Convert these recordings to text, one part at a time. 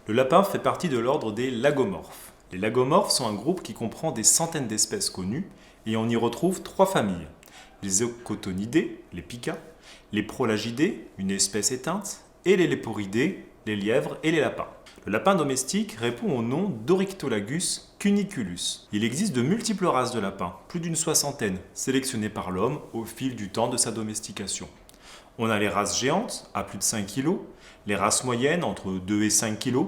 Le lapin fait partie de l'ordre des lagomorphes. Les lagomorphes sont un groupe qui comprend des centaines d'espèces connues et on y retrouve trois familles. Les eucotonidés, les pikas, les prolagidés, une espèce éteinte, et les léporidés, les lièvres et les lapins. Le lapin domestique répond au nom d'Oryctolagus cuniculus. Il existe de multiples races de lapins, plus d'une soixantaine, sélectionnées par l'homme au fil du temps de sa domestication. On a les races géantes, à plus de 5 kg, les races moyennes, entre 2 et 5 kg,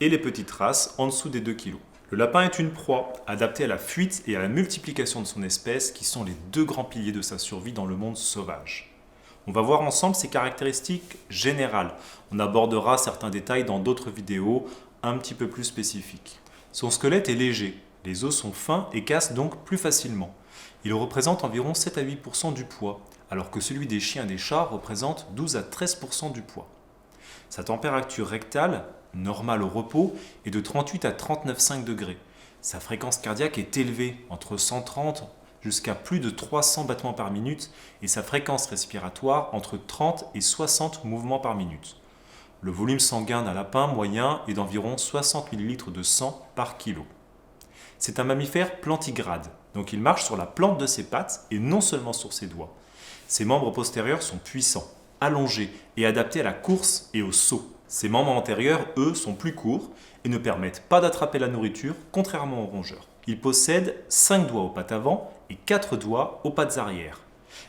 et les petites races, en dessous des 2 kg. Le lapin est une proie, adaptée à la fuite et à la multiplication de son espèce, qui sont les deux grands piliers de sa survie dans le monde sauvage. On va voir ensemble ses caractéristiques générales. On abordera certains détails dans d'autres vidéos un petit peu plus spécifiques. Son squelette est léger, les os sont fins et cassent donc plus facilement. Il représente environ 7 à 8% du poids, alors que celui des chiens et des chats représente 12 à 13% du poids. Sa température rectale, normale au repos, est de 38 à 39,5 degrés. Sa fréquence cardiaque est élevée, entre 130 jusqu'à plus de 300 battements par minute, et sa fréquence respiratoire entre 30 et 60 mouvements par minute. Le volume sanguin d'un lapin moyen est d'environ 60 ml de sang par kilo. C'est un mammifère plantigrade, donc il marche sur la plante de ses pattes et non seulement sur ses doigts. Ses membres postérieurs sont puissants, allongés et adaptés à la course et au saut. Ses membres antérieurs, eux, sont plus courts et ne permettent pas d'attraper la nourriture, contrairement aux rongeurs. Il possède 5 doigts aux pattes avant et 4 doigts aux pattes arrière.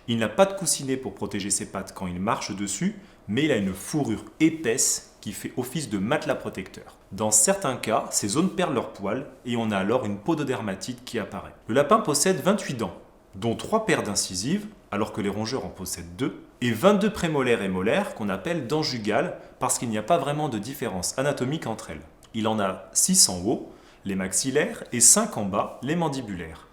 Il n'a pas de coussinet pour protéger ses pattes quand il marche dessus, mais il a une fourrure épaisse qui fait office de matelas protecteur. Dans certains cas, ces zones perdent leurs poils et on a alors une pododermatite qui apparaît. Le lapin possède 28 dents, dont 3 paires d'incisives, alors que les rongeurs en possèdent 2, et 22 prémolaires et molaires qu'on appelle dents jugales parce qu'il n'y a pas vraiment de différence anatomique entre elles. Il en a 6 en haut, les maxillaires, et 5 en bas, les mandibulaires.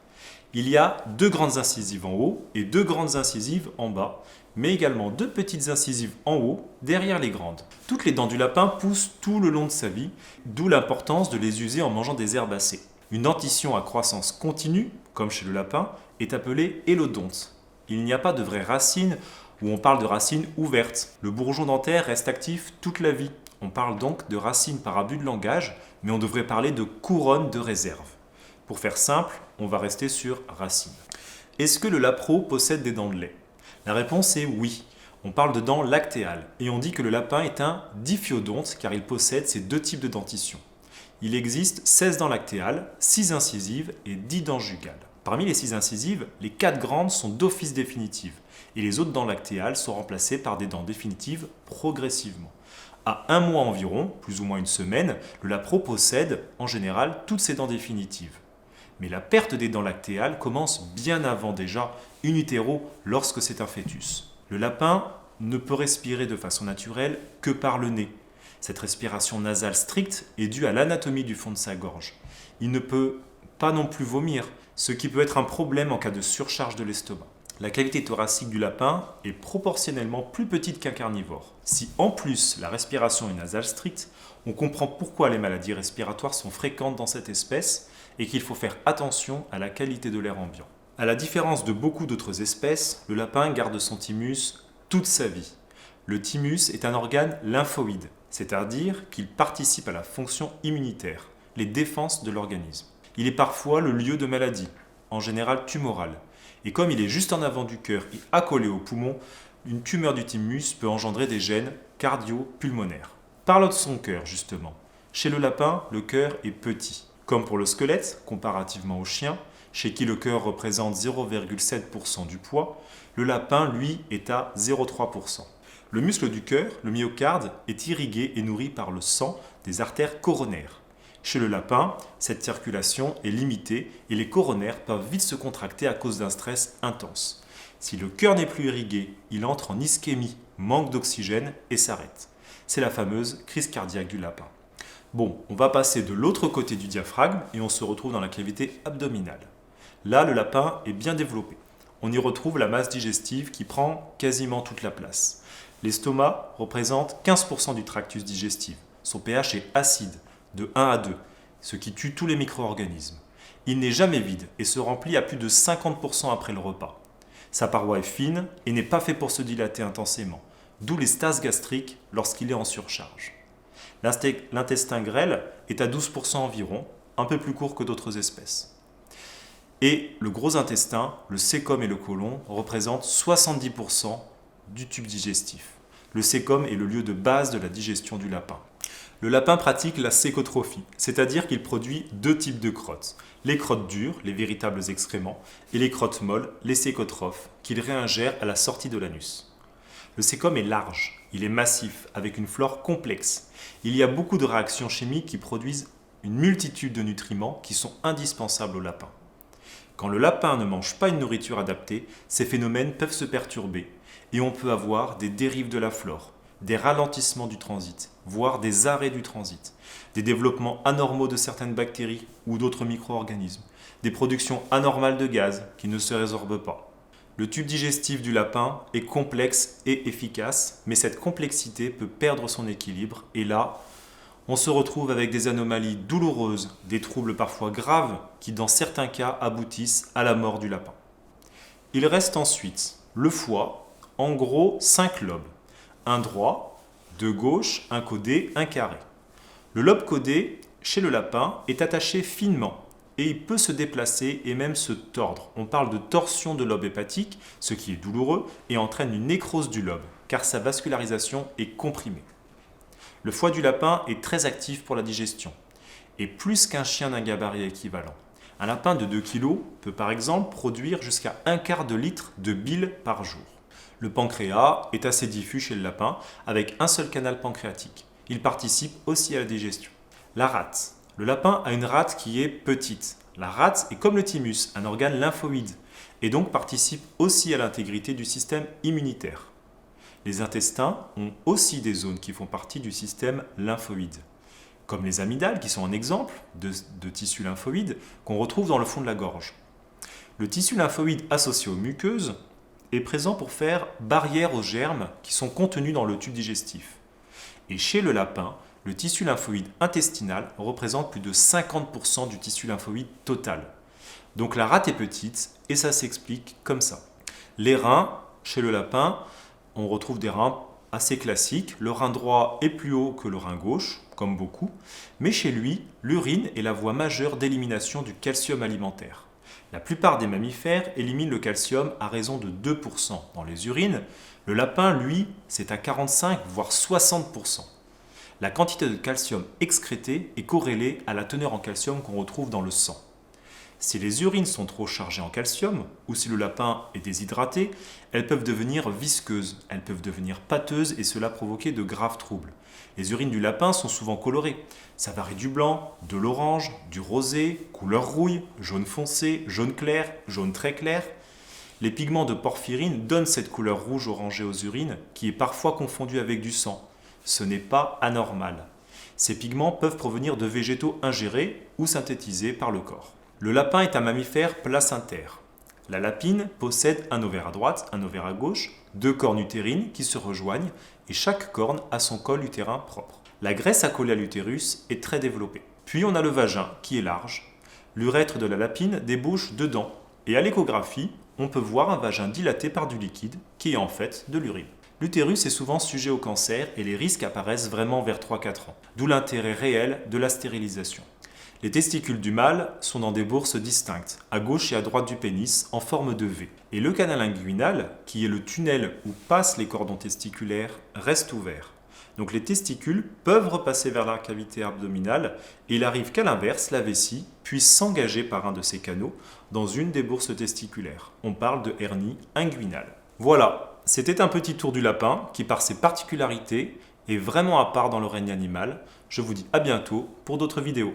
Il y a 2 grandes incisives en haut et 2 grandes incisives en bas, mais également 2 petites incisives en haut, derrière les grandes. Toutes les dents du lapin poussent tout le long de sa vie, d'où l'importance de les user en mangeant des herbacées. Une dentition à croissance continue, comme chez le lapin, est appelée élodonte. Il n'y a pas de vraies racines où on parle de racines ouvertes. Le bourgeon dentaire reste actif toute la vie. On parle donc de racines par abus de langage, mais on devrait parler de couronne de réserve. Pour faire simple, on va rester sur racines. Est-ce que le lapro possède des dents de lait? La réponse est oui. On parle de dents lactéales et on dit que le lapin est un diphyodonte car il possède ces deux types de dentition. Il existe 16 dents lactéales, 6 incisives et 10 dents jugales. Parmi les 6 incisives, les 4 grandes sont d'office définitives et les autres dents lactéales sont remplacées par des dents définitives progressivement. À 1 mois environ, plus ou moins une semaine, le lapro possède en général toutes ses dents définitives. Mais la perte des dents lactéales commence bien avant déjà, in utero, lorsque c'est un fœtus. Le lapin ne peut respirer de façon naturelle que par le nez. Cette respiration nasale stricte est due à l'anatomie du fond de sa gorge. Il ne peut pas non plus vomir, ce qui peut être un problème en cas de surcharge de l'estomac. La cavité thoracique du lapin est proportionnellement plus petite qu'un carnivore. Si en plus la respiration est nasale stricte, on comprend pourquoi les maladies respiratoires sont fréquentes dans cette espèce et qu'il faut faire attention à la qualité de l'air ambiant. À la différence de beaucoup d'autres espèces, le lapin garde son thymus toute sa vie. Le thymus est un organe lymphoïde, c'est-à-dire qu'il participe à la fonction immunitaire, les défenses de l'organisme. Il est parfois le lieu de maladies, en général tumorales. Et comme il est juste en avant du cœur et accolé au poumon, une tumeur du thymus peut engendrer des gènes cardio-pulmonaires. Parlons de son cœur justement. Chez le lapin, le cœur est petit. Comme pour le squelette, comparativement au chien, chez qui le cœur représente 0,7% du poids, le lapin, lui, est à 0,3%. Le muscle du cœur, le myocarde, est irrigué et nourri par le sang des artères coronaires. Chez le lapin, cette circulation est limitée et les coronaires peuvent vite se contracter à cause d'un stress intense. Si le cœur n'est plus irrigué, il entre en ischémie, manque d'oxygène et s'arrête. C'est la fameuse crise cardiaque du lapin. Bon, on va passer de l'autre côté du diaphragme et on se retrouve dans la cavité abdominale. Là, le lapin est bien développé. On y retrouve la masse digestive qui prend quasiment toute la place. L'estomac représente 15% du tractus digestif. Son pH est acide, de 1 à 2, ce qui tue tous les micro-organismes. Il n'est jamais vide et se remplit à plus de 50% après le repas. Sa paroi est fine et n'est pas fait pour se dilater intensément, d'où les stases gastriques lorsqu'il est en surcharge. L'intestin grêle est à 12% environ, un peu plus court que d'autres espèces. Et le gros intestin, le cécum et le côlon, représentent 70% du tube digestif. Le cécum est le lieu de base de la digestion du lapin. Le lapin pratique la cécotrophie, c'est-à-dire qu'il produit deux types de crottes. Les crottes dures, les véritables excréments, et les crottes molles, les cécotrophes, qu'il réingère à la sortie de l'anus. Le cécum est large, il est massif, avec une flore complexe. Il y a beaucoup de réactions chimiques qui produisent une multitude de nutriments qui sont indispensables au lapin. Quand le lapin ne mange pas une nourriture adaptée, ces phénomènes peuvent se perturber et on peut avoir des dérives de la flore, des ralentissements du transit, voire des arrêts du transit, des développements anormaux de certaines bactéries ou d'autres micro-organismes, des productions anormales de gaz qui ne se résorbent pas. Le tube digestif du lapin est complexe et efficace, mais cette complexité peut perdre son équilibre et là, on se retrouve avec des anomalies douloureuses, des troubles parfois graves qui dans certains cas aboutissent à la mort du lapin. Il reste ensuite le foie, en gros 5 lobes. Un droit, deux gauches, un caudé, un carré. Le lobe caudé, chez le lapin, est attaché finement et il peut se déplacer et même se tordre. On parle de torsion de lobe hépatique, ce qui est douloureux et entraîne une nécrose du lobe, car sa vascularisation est comprimée. Le foie du lapin est très actif pour la digestion, et plus qu'un chien d'un gabarit équivalent. Un lapin de 2 kg peut par exemple produire jusqu'à 1/4 de litre de bile par jour. Le pancréas est assez diffus chez le lapin, avec un seul canal pancréatique. Il participe aussi à la digestion. La rate. Le lapin a une rate qui est petite. La rate est comme le thymus, un organe lymphoïde, et donc participe aussi à l'intégrité du système immunitaire. Les intestins ont aussi des zones qui font partie du système lymphoïde, comme les amygdales, qui sont un exemple de tissu lymphoïde qu'on retrouve dans le fond de la gorge. Le tissu lymphoïde associé aux muqueuses est présent pour faire barrière aux germes qui sont contenus dans le tube digestif. Et chez le lapin, le tissu lymphoïde intestinal représente plus de 50% du tissu lymphoïde total. Donc la rate est petite et ça s'explique comme ça. Les reins, chez le lapin, on retrouve des reins assez classiques. Le rein droit est plus haut que le rein gauche, comme beaucoup, mais chez lui, l'urine est la voie majeure d'élimination du calcium alimentaire. La plupart des mammifères éliminent le calcium à raison de 2% dans les urines. Le lapin, lui, c'est à 45 voire 60%. La quantité de calcium excrétée est corrélée à la teneur en calcium qu'on retrouve dans le sang. Si les urines sont trop chargées en calcium, ou si le lapin est déshydraté, elles peuvent devenir visqueuses, elles peuvent devenir pâteuses et cela provoquer de graves troubles. Les urines du lapin sont souvent colorées. Ça varie du blanc, de l'orange, du rosé, couleur rouille, jaune foncé, jaune clair, jaune très clair. Les pigments de porphyrine donnent cette couleur rouge orangée aux urines qui est parfois confondue avec du sang. Ce n'est pas anormal. Ces pigments peuvent provenir de végétaux ingérés ou synthétisés par le corps. Le lapin est un mammifère placentaire. La lapine possède un ovaire à droite, un ovaire à gauche, 2 cornes utérines qui se rejoignent et chaque corne a son col utérin propre. La graisse accolée à l'utérus est très développée. Puis on a le vagin qui est large. L'urètre de la lapine débouche dedans et à l'échographie, on peut voir un vagin dilaté par du liquide qui est en fait de l'urine. L'utérus est souvent sujet au cancer et les risques apparaissent vraiment vers 3-4 ans, d'où l'intérêt réel de la stérilisation. Les testicules du mâle sont dans des bourses distinctes, à gauche et à droite du pénis, en forme de V. Et le canal inguinal, qui est le tunnel où passent les cordons testiculaires, reste ouvert. Donc les testicules peuvent repasser vers la cavité abdominale et il arrive qu'à l'inverse, la vessie puisse s'engager par un de ces canaux dans une des bourses testiculaires. On parle de hernie inguinale. Voilà, c'était un petit tour du lapin qui, par ses particularités, est vraiment à part dans le règne animal. Je vous dis à bientôt pour d'autres vidéos.